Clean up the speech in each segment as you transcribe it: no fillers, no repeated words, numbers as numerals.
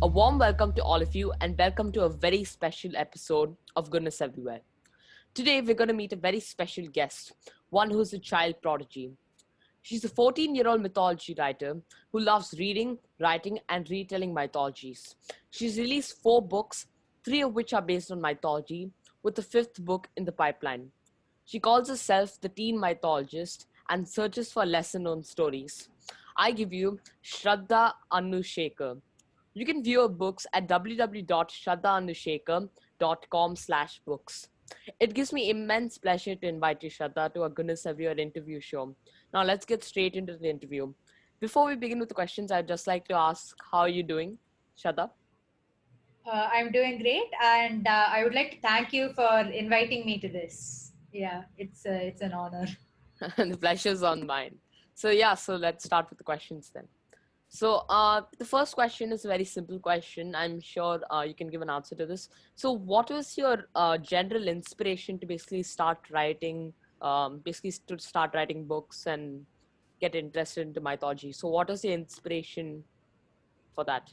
A warm welcome to all of you and welcome to a very special episode of Goodness Everywhere. Today we're going to meet a very special guest, one who's a child prodigy. She's a 14-year-old mythology writer who loves reading, writing, and retelling mythologies. She's released 4 books, 3 of which are based on mythology, with the 5th book in the pipeline. She calls herself the Teen Mythologist and searches for lesser-known stories. I give you Shraddha Anu Shekhar. You can view her books at www.shraddhaanushekar.com/books. It gives me immense pleasure to invite you, Shraddha, to our Goodness Everywhere interview show. Now, let's get straight into the interview. Before we begin with the questions, I'd just like to ask, how are you doing, Shraddha? I'm doing great, and I would like to thank you for inviting me to this. Yeah, it's an honor. The pleasure's on mine. So let's start with the questions then. So, the first question is a very simple question. I'm sure you can give an answer to this. So, what was your general inspiration to basically start writing, to start writing books and get interested into mythology? So, what was the inspiration for that?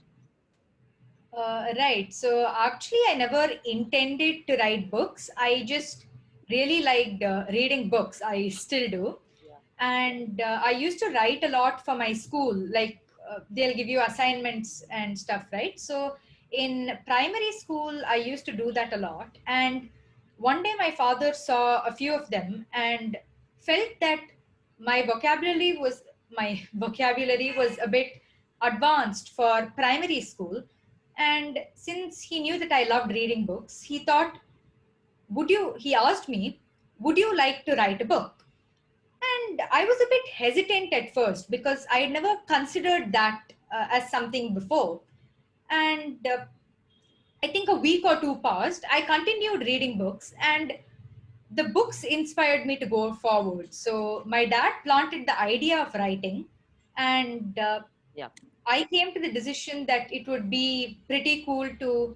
Right. So actually, I never intended to write books. I just really liked reading books. I still do. Yeah. And I used to write a lot for my school. Like they'll give you assignments and stuff, right? So in primary school, I used to do that a lot. And one day my father saw a few of them and felt that my vocabulary was a bit advanced for primary school. And since he knew that I loved reading books, he asked me, would you like to write a book? And I was a bit hesitant at first because I had never considered that as something before. And I think a week or two passed. I continued reading books, and the books inspired me to go forward. So my dad planted the idea of writing, and Yeah. I came to the decision that it would be pretty cool to,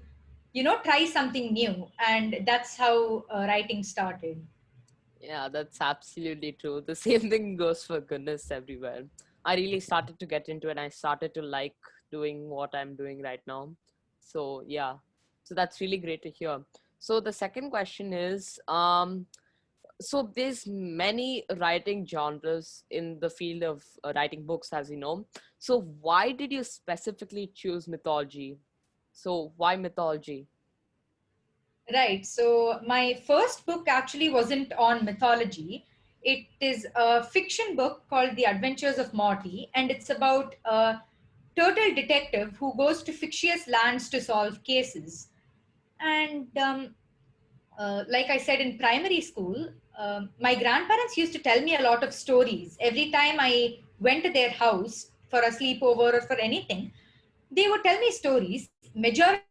try something new. And that's how writing started. Yeah, that's absolutely true. The same thing goes for Goodness Everywhere. I really started to get into it and I started to like doing what I'm doing right now. So, yeah. So that's really great to hear. So the second question is, so there's many writing genres in the field of writing books, as you know. So why did you specifically choose mythology? So why mythology? Right. So my first book actually wasn't on mythology. It is a fiction book called The Adventures of Morty, and it's about a turtle detective who goes to fictitious lands to solve cases. And like I said, in primary school, my grandparents used to tell me a lot of stories. Every time I went to their house for a sleepover or for anything, they would tell me stories, majority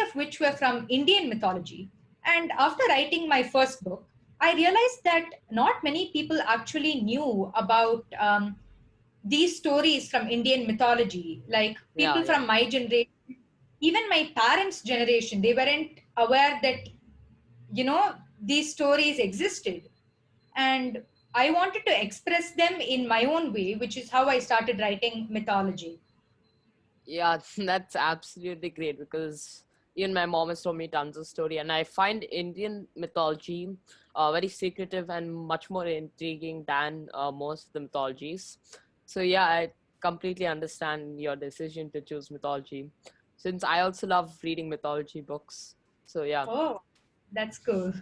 of which were from Indian mythology. And after writing my first book, I realized that not many people actually knew about these stories from Indian mythology. Like people Yeah, from yeah. my generation, even my parents' generation, they weren't aware that these stories existed. And I wanted to express them in my own way, which is how I started writing mythology. Yeah, that's absolutely great because even my mom has told me tons of story, and I find Indian mythology very secretive and much more intriguing than most of the mythologies. So yeah, I completely understand your decision to choose mythology, since I also love reading mythology books. So yeah. Oh, that's cool.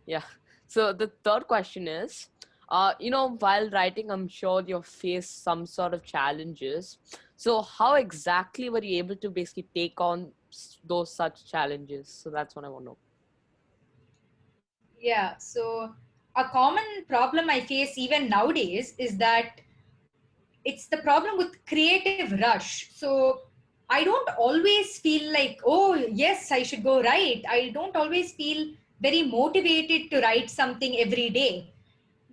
Yeah. So the third question is, while writing, I'm sure you faced some sort of challenges. So how exactly were you able to basically take on those such challenges? So that's what I want to know. Yeah, so a common problem I face even nowadays is that it's the problem with creative rush. So I don't always feel like, oh, yes, I should go write. I don't always feel very motivated to write something every day.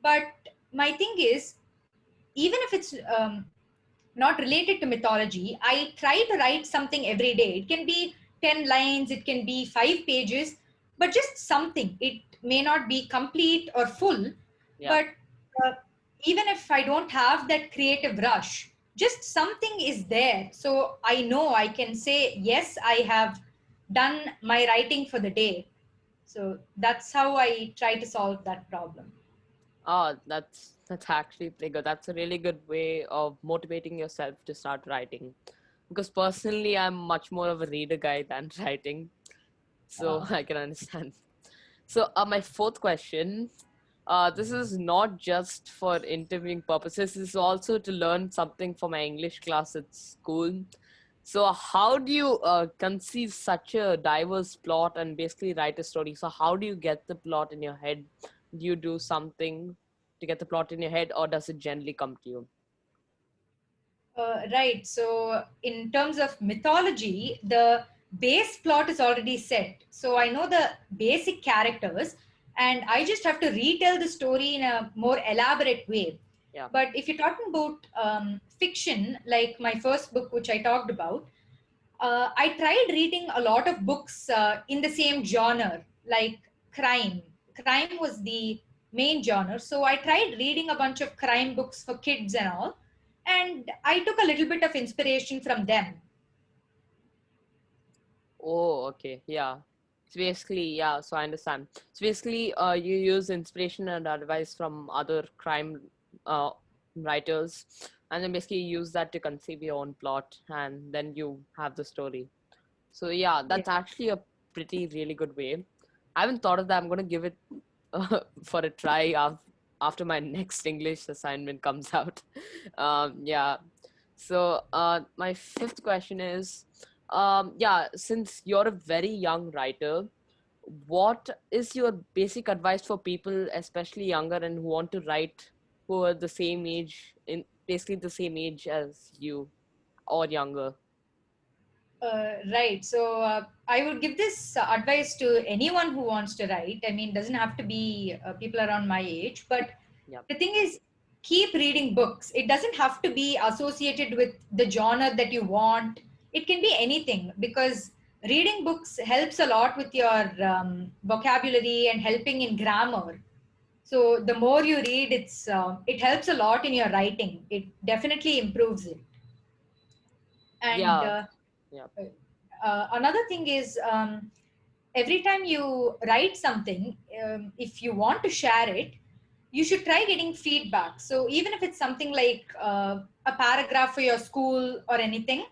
But my thing is, even if it's not related to mythology, I try to write something every day. It can be 10 lines, it can be 5 pages, but just something. It may not be complete or full, Yeah. but uh, even if I don't have that creative rush, just something is there. So I know I can say, yes, I have done my writing for the day. So that's how I try to solve that problem. Oh, that's actually pretty good. That's a really good way of motivating yourself to start writing. Because personally, I'm much more of a reader guy than writing, so Uh, I can understand. So, my fourth question, this is not just for interviewing purposes. This is also to learn something for my English class at school. So, how do you conceive such a diverse plot and basically write a story? So, how do you get the plot in your head? Do you do something to get the plot in your head, or does it generally come to you? right. So, in terms of mythology, the base plot is already set. So, I know the basic characters, and I just have to retell the story in a more elaborate way. Yeah. But if you're talking about fiction, like my first book, which I talked about, I tried reading a lot of books in the same genre, like crime. Crime was the main genre. So I tried reading a bunch of crime books for kids and all. And I took a little bit of inspiration from them. Oh, okay. Yeah. So basically, yeah, so I understand. So basically, you use inspiration and advice from other crime uh, writers, and then basically you use that to conceive your own plot, and then you have the story. So yeah, Yeah. that's actually a pretty really good way. I haven't thought of that. I'm gonna give it for a try after my next English assignment comes out. Yeah. So my fifth question is, yeah, since you're a very young writer, what is your basic advice for people, especially younger and who want to write, who are the same age, in basically the same age as you or younger? Right. So I would give this advice to anyone who wants to write. I mean, it doesn't have to be people around my age, but Yep. the thing is, keep reading books. It doesn't have to be associated with the genre that you want. It can be anything because reading books helps a lot with your vocabulary and helping in grammar. So the more you read, it helps a lot in your writing. It definitely improves it. And Yeah. Yeah. another thing is every time you write something, if you want to share it, you should try getting feedback. So even if it's something like a paragraph for your school or anything,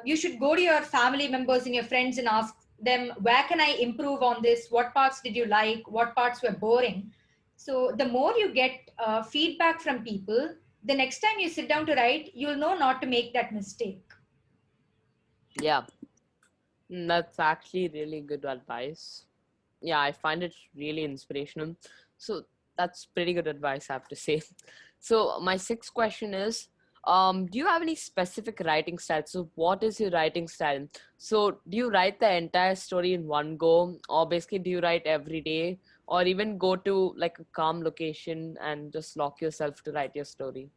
you should go to your family members and your friends and ask them, where can I improve on this? What parts did you like? What parts were boring? So the more you get feedback from people, the next time you sit down to write, you'll know not to make that mistake. Yeah. That's actually really good advice. Yeah, I find it really inspirational. So that's pretty good advice, I have to say. So my sixth question is, do you have any specific writing style? So what is your writing style? So do you write the entire story in one go, or basically do you write every day, or even go to like a calm location and just lock yourself to write your story?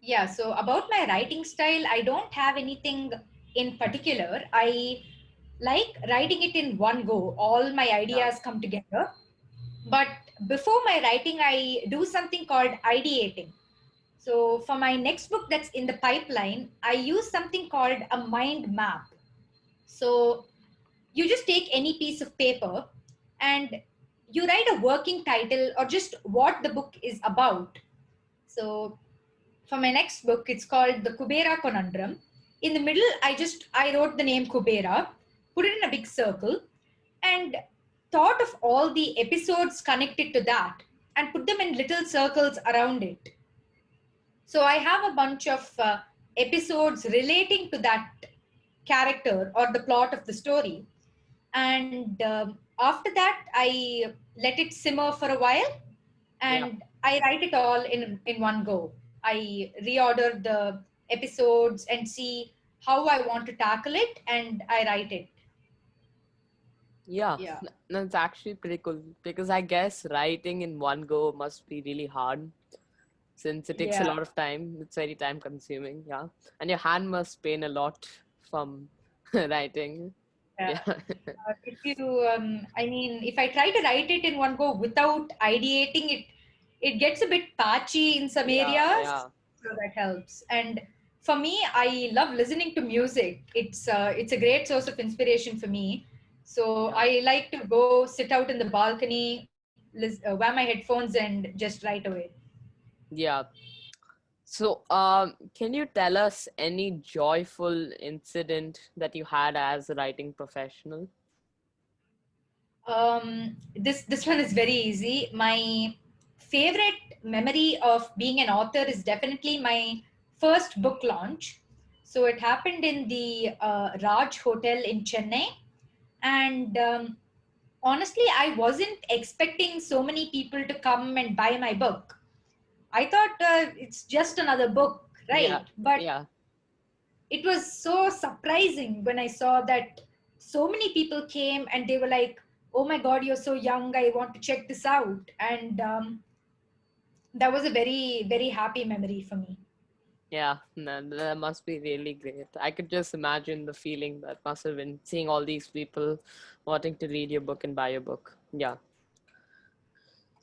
Yeah, so about my writing style, I don't have anything in particular. I like writing it in one go. All my Yeah, ideas come together. But before my writing, I do something called ideating. So for my next book that's in the pipeline, I use something called a mind map. So you just take any piece of paper and you write a working title or just what the book is about. So for my next book, it's called The Kubera Conundrum. In the middle, I wrote the name Kubera, put it in a big circle, and thought of all the episodes connected to that and put them in little circles around it. So I have a bunch of episodes relating to that character or the plot of the story. And after that, I let it simmer for a while yeah. and I write it all in one go. I reorder the episodes and see how I want to tackle it, and I write it. Yeah, Yeah. that's actually pretty cool because I guess writing in one go must be really hard since it takes a Yeah. lot of time. It's very time consuming, yeah. And your hand must pain a lot from writing. Yeah. Yeah. If you, I mean, if I try to write it in one go without ideating it, it gets a bit patchy in some Yeah, areas, yeah, so that helps. And for me, I love listening to music. It's a great source of inspiration for me. So yeah, I like to go sit out in the balcony, wear my headphones, and just write away. yeah. So, can you tell us any joyful incident that you had as a writing professional? This one is very easy. My favorite memory of being an author is definitely my first book launch. So it happened in the Raj Hotel in Chennai, and honestly, I wasn't expecting so many people to come and buy my book. I thought it's just another book, Yeah, right? But yeah, it was so surprising when I saw that so many people came and they were like, "Oh my God, you're so young! I want to check this out." And that was a very, very happy memory for me. yeah. No, that must be really great. I could just imagine the feeling that must have been seeing all these people wanting to read your book and buy your book. Yeah.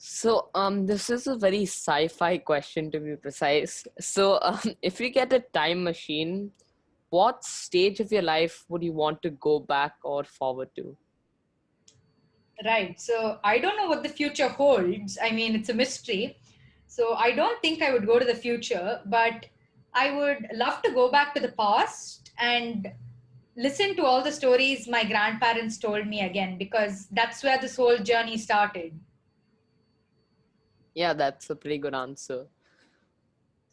So, this is a very sci-fi question to be precise. So, if you get a time machine, what stage of your life would you want to go back or forward to? Right. So I don't know what the future holds. I mean, it's a mystery. So I don't think I would go to the future, but I would love to go back to the past and listen to all the stories my grandparents told me again, because that's where this whole journey started. Yeah, that's a pretty good answer.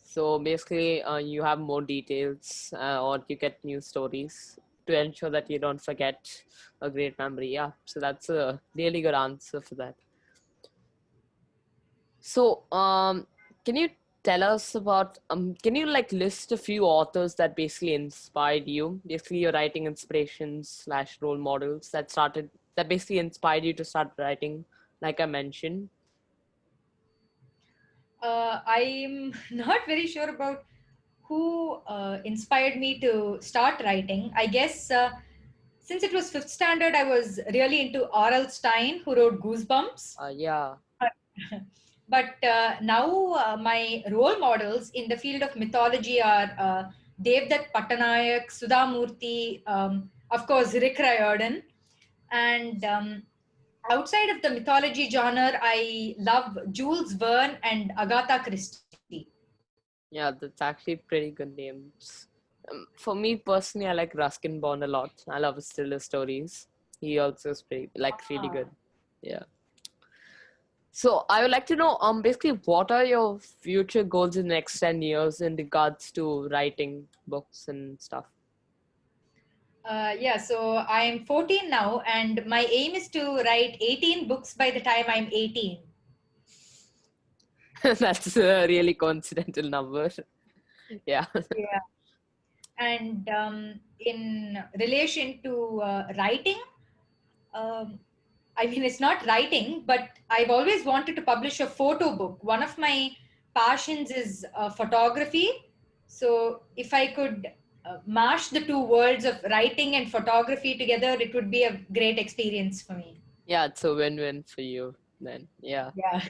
So basically, you have more details or you get new stories to ensure that you don't forget a great memory. Yeah, so that's a really good answer for that. So, can you tell us about, can you like list a few authors that basically inspired you? Basically, your writing inspirations slash role models that basically inspired you to start writing, like I mentioned. I'm not very sure about who inspired me to start writing. I guess since it was fifth standard, I was really into R.L. Stein, who wrote Goosebumps. Yeah, But now my role models in the field of mythology are Devdutt Pattanayak, Sudha Murthy, of course, Rick Riordan. And outside of the mythology genre, I love Jules Verne and Agatha Christie. yeah, that's actually pretty good names. For me personally, I like Ruskin Bond a lot. I love his thriller stories. He also is pretty, like really Ah. good. Yeah. So I would like to know, basically, what are your future goals in the next 10 years in regards to writing books and stuff? Yeah, so I'm 14 now, and my aim is to write 18 books by the time I'm 18. That's a really coincidental number. Yeah. Yeah. And in relation to writing, um, I mean, it's not writing, but I've always wanted to publish a photo book. One of my passions is photography. So if I could mash the two worlds of writing and photography together, it would be a great experience for me. Yeah, it's a win-win for you then. Yeah. Yeah.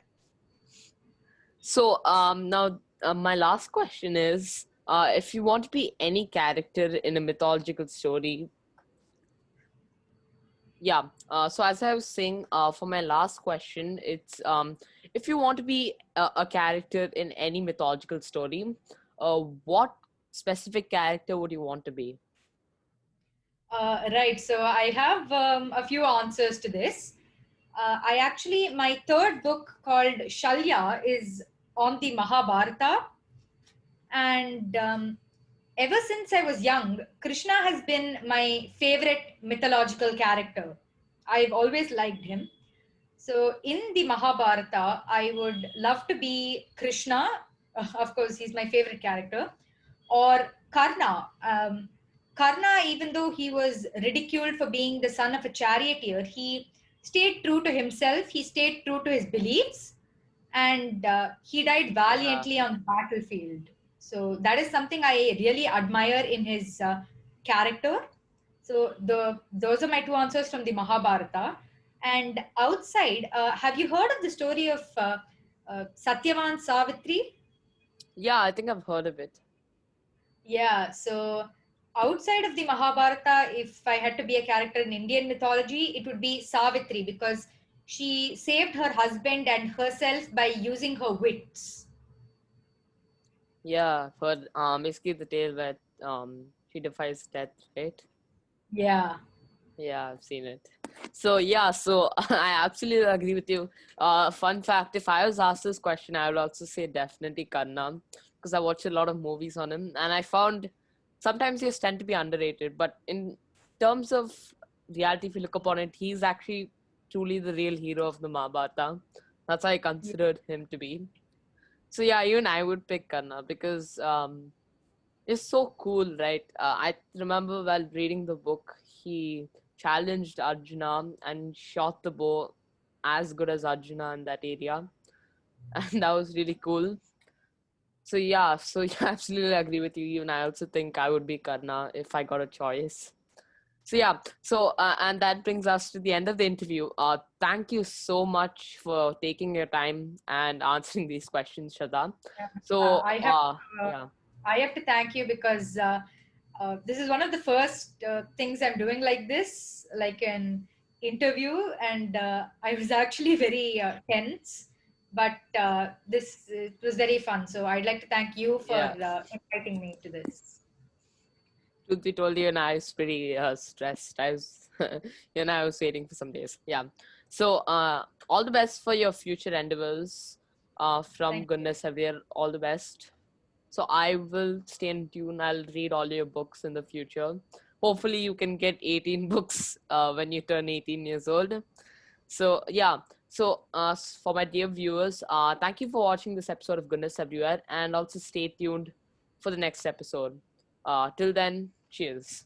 So now my last question is, if you want to be any character in a mythological story, yeah. So as I was saying, for my last question, it's if you want to be a character in any mythological story, what specific character would you want to be? Right. So I have a few answers to this. My third book called Shalya is on the Mahabharata. And ever since I was young, Krishna has been my favorite mythological character. I've always liked him. So in the Mahabharata, I would love to be Krishna. Of course, he's my favorite character. Or Karna. Karna, even though he was ridiculed for being the son of a charioteer, he stayed true to himself. He stayed true to his beliefs, and he died Yeah. valiantly on the battlefield. So that is something I really admire in his character. So those are my two answers from the Mahabharata. And outside, have you heard of the story of Satyavan Savitri. Yeah, I think I've heard of it. Yeah, so outside of the Mahabharata, if I had to be a character in Indian mythology, it would be Savitri because she saved her husband and herself by using her wits. Yeah, I've heard basically the tale where she defies death, right? Yeah. Yeah, I've seen it. So yeah, so I absolutely agree with you. Fun fact: if I was asked this question, I would also say definitely Kanna, because I watched a lot of movies on him, and I found sometimes he tend to be underrated. But in terms of reality, if you look upon it, he's actually truly the real hero of the Mahabharata. That's how I considered him to be. So yeah, even I would pick Kanna because it's so cool, right? I remember while reading the book, he challenged Arjuna and shot the bow as good as Arjuna in that area, and that was really cool. So yeah, absolutely agree with you. Even I also think I would be Karna if I got a choice. So yeah, and that brings us to the end of the interview. Thank you so much for taking your time and answering these questions, Shraddha. Uh, So I have uh, yeah, I have to thank you because this is one of the first things I'm doing like this, like an interview, and I was actually very tense, but this it was very fun. So I'd like to thank you for yeah. inviting me to this. Truth be told, you and I was pretty stressed. I was, you and I was waiting for some days. Yeah. So, all the best for your future endeavors. From Thank you. goodness, Xavier, all the best. So I will stay in tune. I'll read all your books in the future. Hopefully, you can get 18 books when you turn 18 years old. So yeah. So for my dear viewers, thank you for watching this episode of Goodness Everywhere, and also stay tuned for the next episode. Till then, cheers.